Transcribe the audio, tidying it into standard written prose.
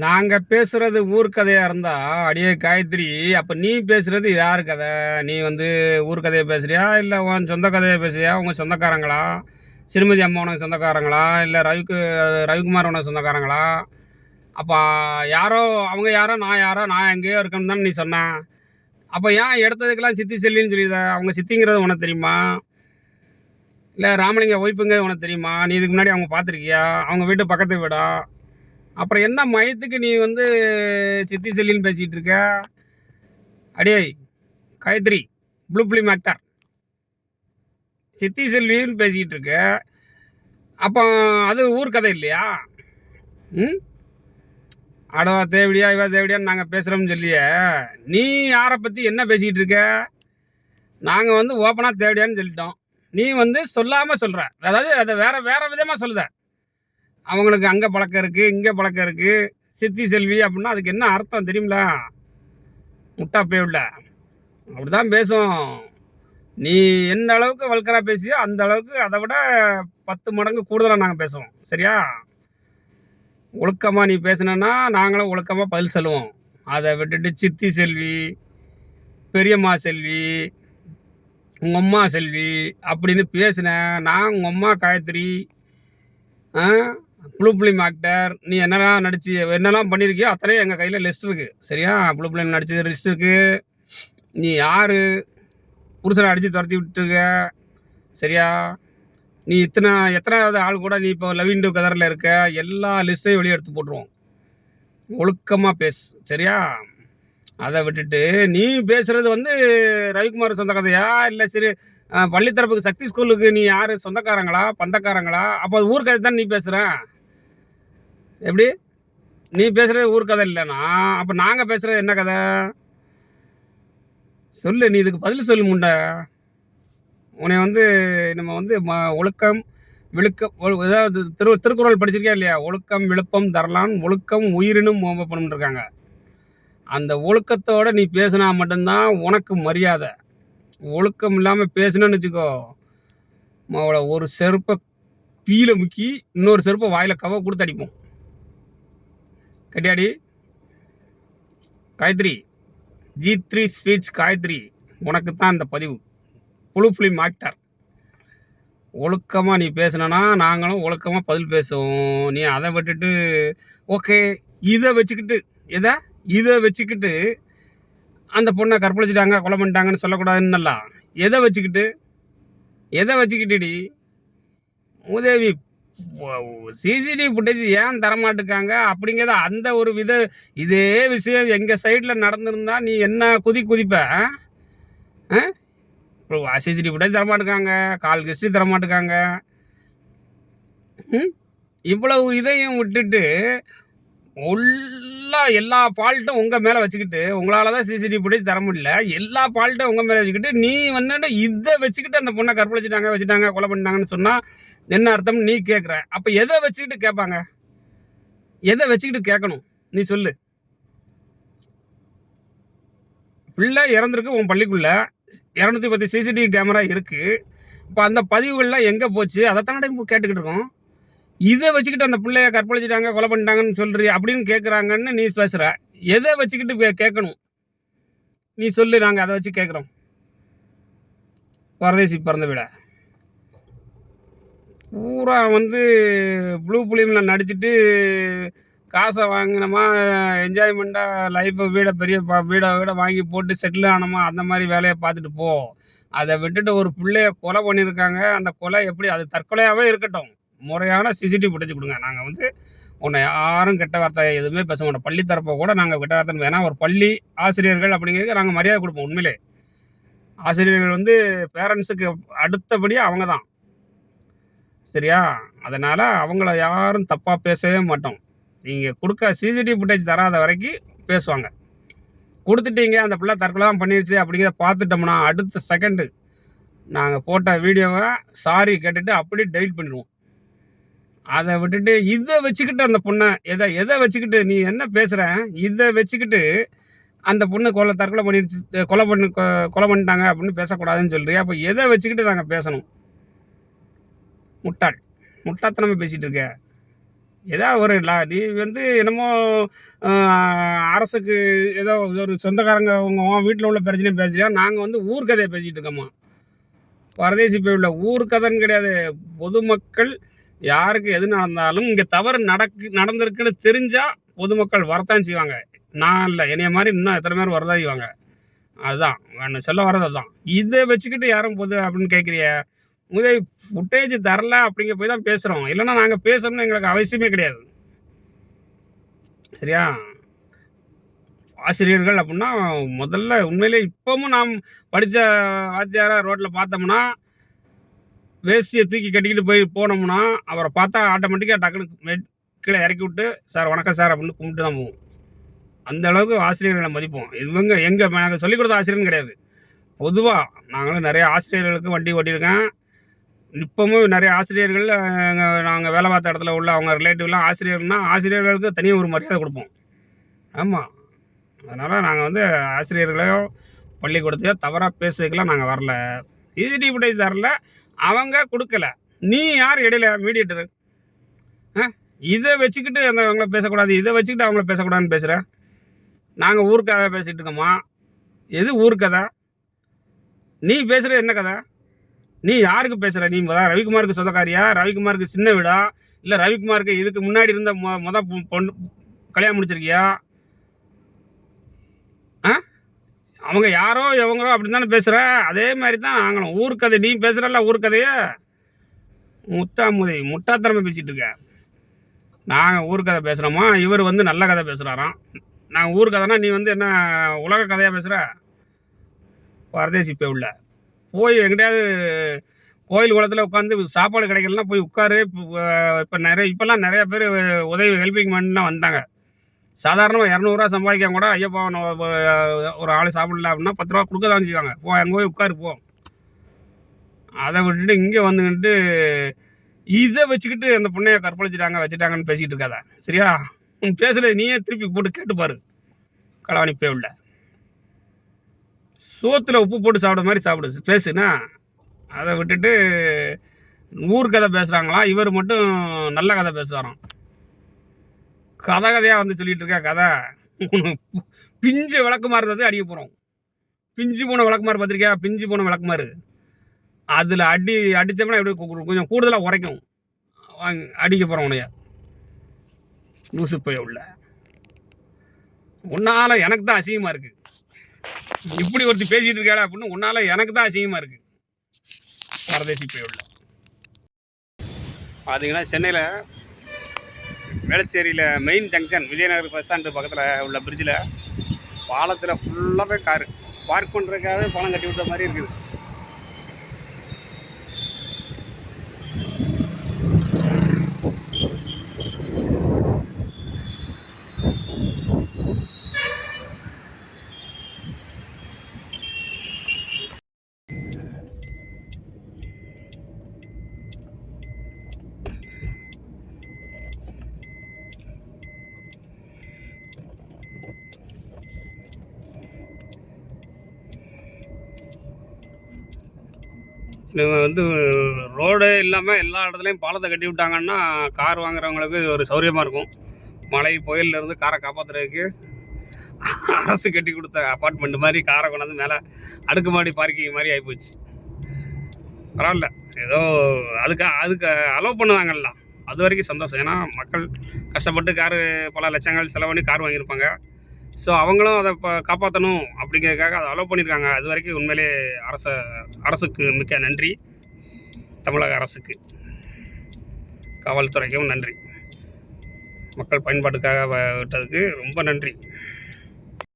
நாங்கள் பேசுகிறது ஊர் கதையாக இருந்தால் அடியே காயத்ரி, அப்போ நீ பேசுகிறது யார் கதை? நீ வந்து ஊர் கதையை பேசுகிறியா, இல்லை உன் சொந்த கதையை பேசுறியா? உங்கள் சொந்தக்காரங்களா? சிறுமதி அம்மா உனக்கு சொந்தக்காரங்களா, இல்லை ரவிக்குமார் உனக்கு சொந்தக்காரங்களா? அப்போ யாரோ அவங்க யாரோ நான் யாரோ, நான் எங்கேயோ இருக்கேன்னு தானே நீ சொன்ன. அப்போ ஏன் எடுத்ததுக்கெல்லாம் சித்தி செல்லின்னு சொல்லிடுத? அவங்க சித்திங்கிறது உனக்கு தெரியுமா? இல்லை ராமலிங்க ஒய்ஃபுங்க உனக்கு தெரியுமா? நீ இதுக்கு முன்னாடி அவங்க பார்த்துருக்கியா? அவங்க வீட்டு பக்கத்து வீடா? அப்புறம் என்ன மயத்துக்கு நீ வந்து சித்தி செல்லின்னு பேசிகிட்டு இருக்க? அடே காயத்ரி, ப்ளூ ஃபிலிம் ஆக்டர், சித்தி செல்வின்னு பேசிக்கிட்டு இருக்க. அப்போ அது ஊர் கதை இல்லையா? ம் அடவா தேவடியா இவா தேவடியான்னு நாங்கள் பேசுகிறோம்னு சொல்லியே, நீ யாரை பற்றி என்ன பேசிக்கிட்டு இருக்க? நாங்கள் வந்து ஓப்பனாக தேவடியான்னு சொல்லிட்டோம். நீ வந்து சொல்லாமல் சொல்கிற, அதாவது அதை வேற விதமாக சொல்லுத. அவங்களுக்கு அங்கே பழக்கம் இருக்குது, இங்கே பழக்கம் இருக்குது, சித்தி செல்வி அப்படின்னா அதுக்கு என்ன அர்த்தம் தெரியுங்களா? முட்டா பேவில்ல அப்படி தான் பேசும். நீ எந்த அளவுக்கு வல்கரா பேசியோ அந்த அளவுக்கு அதை விட 10 மடங்கு கூடுதலாக நாங்கள் பேசுவோம். சரியா? ஒழுக்கமாக நீ பேசுனா நாங்களும் ஒழுக்கமாக பதில் சொல்லுவோம். அதை விட்டுட்டு சித்தி செல்வி, பெரியம்மா செல்வி, உங்கள் அம்மா செல்வி அப்படின்னு பேசினேன். நான் உங்கள் அம்மா காயத்ரி, ப்ளூ ஃபிலிம் ஆக்டர், நீ என்னெல்லாம் நடிச்சு என்னெல்லாம் பண்ணியிருக்கியோ அத்தனையும் எங்கள் கையில் லிஸ்ட் இருக்குது. சரியா? ப்ளூ ஃபிலிம் நடிச்சது லிஸ்ட் இருக்குது. நீ யார்? புருஷனை அடித்து துரத்தி விட்டுருக்க. சரியா? நீ எத்தனாவது ஆள் கூட நீ இப்போ லவ் இன் கதரில் இருக்க. எல்லா லிஸ்ட்டையும் வெளியே எடுத்து போட்டுருவோம். ஒழுக்கமாக பேசு. சரியா? அதை விட்டுட்டு நீ பேசுகிறது வந்து ரவிக்குமார் சொந்த கதையா, இல்லை சரி பள்ளித்தரப்புக்கு சக்தி ஸ்கூலுக்கு நீ யார் சொந்தக்காரங்களா, பந்தக்காரங்களா? அப்போ அது ஊர் கதை தான் நீ பேசுகிற. எப்படி? நீ பேசுகிறது ஊர் கதை இல்லைனா அப்போ நாங்கள் பேசுகிறது என்ன கதை? சொல்லு, நீ இதுக்கு பதில் சொல்லு முண்டை. உன்னை வந்து நம்ம வந்து ஒழுக்கம் விழுக்கம், ஏதாவது திருக்குறள் படிச்சிருக்கியா இல்லையா? ஒழுக்கம் விழுப்பம் தரலான், ஒழுக்கம் உயிரினும் ஓம்பப்படும் இருக்காங்க. அந்த ஒழுக்கத்தோடு நீ பேசினா மட்டும்தான் உனக்கு மரியாதை. ஒழுக்கம் இல்லாமல் பேசணுன்னு வச்சுக்கோ, அவளை ஒரு செருப்பை பீல முக்கி இன்னொரு செருப்பை வாயில் கவ கொடுத்து அடிப்போம். கட்டியாடி காயத்ரி, G3 ஸ்பீச் காயத்ரி, உனக்கு தான் இந்த பதிவு. ப்ளூ ஃபிலிம் ஆக்டர், ஒழுக்கமாக நீ பேசுனா நாங்களும் ஒழுக்கமாக பதில் பேசுவோம். நீ அதை விட்டுட்டு ஓகே இதை வச்சுக்கிட்டு அந்த பொண்ணை கற்பழிச்சிட்டாங்க, கொலை பண்ணிட்டாங்கன்னு சொல்லக்கூடாதுன்னலாம். எதை வச்சுக்கிட்டுடி உதவி சிசிடிவி ஃபுட்டேஜ் ஏன் தரமாட்டுக்காங்க அப்படிங்கிறத அந்த ஒரு இதே விஷயம் எங்கள் சைடில் நடந்திருந்தா நீ என்ன குதிப்ப? இப்போ சிசிடிவி ஃபுட்டேஜ் தரமாட்டுக்காங்க, கால் ஹிஸ்ட்ரி தரமாட்டுக்காங்க. இவ்வளவு இதையும் விட்டுட்டு எல்லா ஃபால்ட்டும் உங்கள் மேலே வச்சுக்கிட்டு, உங்களால் தான் சிசிடிவி ஃபுட்டேஜ் தர முடியல, எல்லா ஃபால்ட்டும் உங்கள் மேலே வச்சுக்கிட்டு நீ வந்துட்டு இதை வச்சுக்கிட்டு அந்த பொண்ணை வச்சுட்டாங்க கொலை பண்ணிட்டாங்கன்னு சொன்னால் என்ன அர்த்தம்னு நீ கேட்குற. அப்போ எதை வச்சுக்கிட்டு கேட்பாங்க? எதை வச்சுக்கிட்டு கேட்கணும்? நீ சொல்லு. பிள்ளை இறந்துருக்கு உன் பள்ளிக்குள்ளே, 210 சிசிடிவி கேமரா இருக்குது. இப்போ அந்த பதிவுகள்லாம் எங்கே போச்சு? அதைத்தானே கேட்டுக்கிட்டு இருக்கோம். இதை வச்சுக்கிட்டு அந்த பிள்ளைய கற்பழிச்சிட்டாங்க, கொலை பண்ணிட்டாங்கன்னு சொல்கிறீ அப்படின்னு கேட்குறாங்கன்னு நீ பேசுகிற. எதை வச்சுக்கிட்டு கேட்கணும்? நீ சொல்லு, நாங்கள் அதை வச்சு கேட்குறோம். பரதேசி பிறந்த விட பூரா வந்து ப்ளூ ஃபிலிமில் நடிச்சுட்டு காசை வாங்கினோமா, என்ஜாய்மெண்ட்டாக லைஃப்பை பெரிய வீடை வாங்கி போட்டு செட்டில் ஆனோமா, அந்த மாதிரி வேலையை பார்த்துட்டு போ. அதை விட்டுட்டு ஒரு பிள்ளைய கொலை பண்ணியிருக்காங்க. அந்த கொலை எப்படி அது தற்கொலையாகவே இருக்கட்டும், முறையான சிசிடிவி ஃபுட்டேஜ் கொடுங்க. நாங்கள் வந்து உன்னை யாரும் கெட்ட வார்த்தை எதுவுமே பேச மாட்டோம். பள்ளி தரப்பை கூட நாங்கள் கெட்ட வார்த்தை வேணா, ஒரு பள்ளி ஆசிரியர்கள் அப்படிங்கிறது நாங்கள் மரியாதை கொடுப்போம். உண்மையிலே ஆசிரியர்கள் வந்து பேரண்ட்ஸுக்கு அடுத்தபடியாக அவங்க தான். சரியா? அதனால் அவங்கள யாரும் தப்பாக பேசவே மாட்டோம். நீங்கள் கொடுக்க சிசிடிவி ஃபுட்டேஜ் தராத வரைக்கும் பேசுவாங்க. கொடுத்துட்டீங்க, அந்த பிள்ளை தற்கொலை தான் பண்ணிருச்சு அப்படிங்கிறத பார்த்துட்டோம்னா அடுத்த செகண்டு நாங்கள் போட்ட வீடியோவை சாரி கேட்டுட்டு அப்படியே டெலிட் பண்ணிடுவோம். அதை விட்டுட்டு இதை வச்சுக்கிட்டு அந்த பொண்ணை எதை வச்சுக்கிட்டு நீ என்ன பேசுகிற? இதை வச்சுக்கிட்டு அந்த பொண்ணு தற்கொலை பண்ணிடுச்சு, கொலை பண்ணிட்டாங்க அப்படின்னு பேசக்கூடாதுன்னு சொல்றியா? அப்போ எதை வச்சுக்கிட்டு நாங்கள் பேசணும்? முட்டாள்தனமாக பேசிகிட்டு இருக்க. ஏதாவது ஒரு நீ வந்து என்னமோ அரசுக்கு ஏதோ ஒரு சொந்தக்காரங்க உன் வீட்டில் உள்ள பிரச்சனையை பேசுறியா, நாங்கள் வந்து ஊர் கதையை பேசிகிட்டு இருக்கோம்மா. பரதேசி போயுள்ள ஊர் கதைன்னு கிடையாது. பொதுமக்கள் யாருக்கு எது நடந்தாலும் இங்கே தவறு நடந்திருக்குன்னு தெரிஞ்சால் பொதுமக்கள் வரத்தான் செய்வாங்க. நான் இல்லை, என்னைய மாதிரி இன்னும் எத்தனை பேர் வரதான் செய்வாங்க. அதுதான் நான் சொல்ல வர்றது. அதுதான் இதை வச்சுக்கிட்டு யாரும் பொது அப்படின்னு கேட்குறிய முதல் ஃபுட்டேஜ் தரல அப்படிங்க போய் தான் பேசுகிறோம். இல்லைன்னா நாங்கள் பேசணும்னு எங்களுக்கு அவசியமே கிடையாது. சரியா? ஆசிரியர்கள் அப்படின்னா முதல்ல உண்மையிலே இப்போவும் நாம் படித்த வாத்தியாரை ரோட்டில் பார்த்தோம்னா வேஷ்டியை தூக்கி கட்டிக்கிட்டு போனோம்னா அவரை பார்த்தா ஆட்டோமேட்டிக்காக டக்குன்னு கீழே இறக்கி விட்டு சார் வணக்கம் சார் அப்படின்னு கும்பிட்டு தான் போவோம். அந்த அளவுக்கு ஆசிரியர்களை மதிப்போம். இவங்க நாங்கள் சொல்லிக் கொடுத்த ஆசிரியர்னு கிடையாது. பொதுவாக நாங்களும் நிறைய ஆசிரியர்களுக்கு வண்டி ஓட்டியிருக்கேன். இப்போவும் நிறைய ஆசிரியர்கள் நாங்கள் வேலை பார்த்த இடத்துல உள்ள அவங்க ரிலேட்டிவ்லாம் ஆசிரியர்களுக்கு தனியாக ஒரு மரியாதை கொடுப்போம். ஆமாம், அதனால் நாங்கள் வந்து பள்ளிக்கூடத்தையோ தவறாக பேசுறதுக்கெல்லாம் நாங்கள் வரல. சிசிடிவி ஃபுட்டேஜ் தரல, அவங்க கொடுக்கல. நீ யார் இடையில மீடியேட்டரு? இதை வச்சுக்கிட்டு அவங்கள பேசக்கூடாது, இதை வச்சுக்கிட்டு அவங்கள பேசக்கூடாதுன்னு பேசுகிறேன். நாங்கள் ஊர் கதை பேசிகிட்டு இருக்கோமா? எது ஊர் கதை? நீ பேசுகிற என்ன கதை? நீ யாருக்கு பேசுகிற? நீ ரவிக்குமாருக்கு சொந்தக்காரியா? ரவிக்குமாருக்கு சின்ன வீடா? இல்லை ரவிக்குமாருக்கு இதுக்கு முன்னாடி இருந்த பொண்ணு கல்யாணம் முடிச்சிருக்கியா? அவங்க யாரோ எவங்களோ அப்படி தானே பேசுகிற. அதே மாதிரி தான் நாங்களும் ஊர் கதை. நீ பேசுகிறல்ல ஊர் கதையை முட்டாத்தனமாக பேசிகிட்டு இருக்க. நாங்கள் ஊர் கதை பேசுகிறோமா? இவர் வந்து நல்ல கதை பேசுகிறாராம். நாங்கள் ஊர் கதைனா நீ வந்து என்ன உலக கதையாக பேசுகிற? பரதேசி போய் எங்கிட்டையாவது கோயில் குளத்தில் உட்காந்து சாப்பாடு கிடைக்கலன்னா போய் உட்காரு. இப்போல்லாம் நிறைய பேர் உதவி ஹெல்பிங் பண்ணலாம் வந்தாங்க. சாதாரணமாக 200 சம்பாதிக்க கூட ஐயப்பா ஒரு ஆள் சாப்பிடல அப்படின்னா 10 ரூபா கொடுக்க தான் செய்வாங்க. அங்கே போய் உட்காரு போ. அதை விட்டுட்டு இங்கே வந்துக்கிட்டு இதை வச்சுக்கிட்டு அந்த பொண்ணையை வச்சுட்டாங்கன்னு பேசிக்கிட்டு இருக்காத. சரியா? பேசுகிறது நீயே திருப்பி போட்டு கேட்டுப்பாரு. களவாணி உள்ள சோத்தில் உப்பு போட்டு சாப்பிட மாதிரி சாப்பிடு பேசுனா. அதை விட்டுட்டு ஊர் கதை பேசுகிறாங்களா, இவர் மட்டும் நல்ல கதை பேசுவாராம். கதையாக வந்து சொல்லிகிட்டு இருக்கா கதை. பிஞ்சு விளக்குமாறு இருந்தது அடிக்க போகிறோம். பிஞ்சு போன விளக்குமாறு பார்த்துருக்கியா? பிஞ்சு போன விளக்குமாறு அதில் அடித்தோம்னா எப்படி கொஞ்சம் கூடுதலாக உரைக்கும். அடிக்க போகிறோம் உனைய. லூசு போய் உள்ள உன்னால் எனக்கு தான் அசிங்கமாக இருக்குது. இப்படி ஒருத்தி பேசிகிட்டு இருக்காளா அப்படின்னு உன்னால் எனக்கு தான் அசிங்கமாக இருக்குது. பரதேசி போய் உள்ள பார்த்தீங்கன்னா சென்னையில் வேளச்சேரியில் main junction Vijayanagar bus stand பக்கத்தில் உள்ள பிரிட்ஜில் பாலத்தில் ஃபுல்லாகவே காரு பார்க் பண்ணுறதுக்காகவே பணம் கட்டி விட்ட மாதிரி இருக்குது. வந்து ரோடு இல்லாமல் எல்லா இடத்துலையும் பாலத்தை கட்டி விட்டாங்கன்னா கார் வாங்குறவங்களுக்கு ஒரு சௌரியமாக இருக்கும். மழை புயலிருந்து காரை காப்பாற்றுறதுக்கு அரசு கட்டி கொடுத்த அப்பார்ட்மெண்ட் மாதிரி காரை கொண்டாந்து மேலே அடுக்குமாடி பார்க்கிங் மாதிரி ஆகிப்போச்சு. பரவாயில்ல, ஏதோ அதுக்கு அலோவ் பண்ணுவாங்கல்ல, அது வரைக்கும் சந்தோஷம். ஏன்னா மக்கள் கஷ்டப்பட்டு காரு பல லட்சங்கள் செலவு பண்ணி கார் வாங்கியிருப்பாங்க. ஸோ அவங்களும் அதை காப்பாற்றணும் அப்படிங்கிறதுக்காக அதை அலோவ் பண்ணியிருக்காங்க. அது வரைக்கும் உண்மையிலே அரசுக்கு மிக்க நன்றி. தமிழக அரசுக்கு, காவல்துறைக்கும் நன்றி. மக்கள் பயன்பாட்டுக்காக விட்டதுக்கு ரொம்ப நன்றி.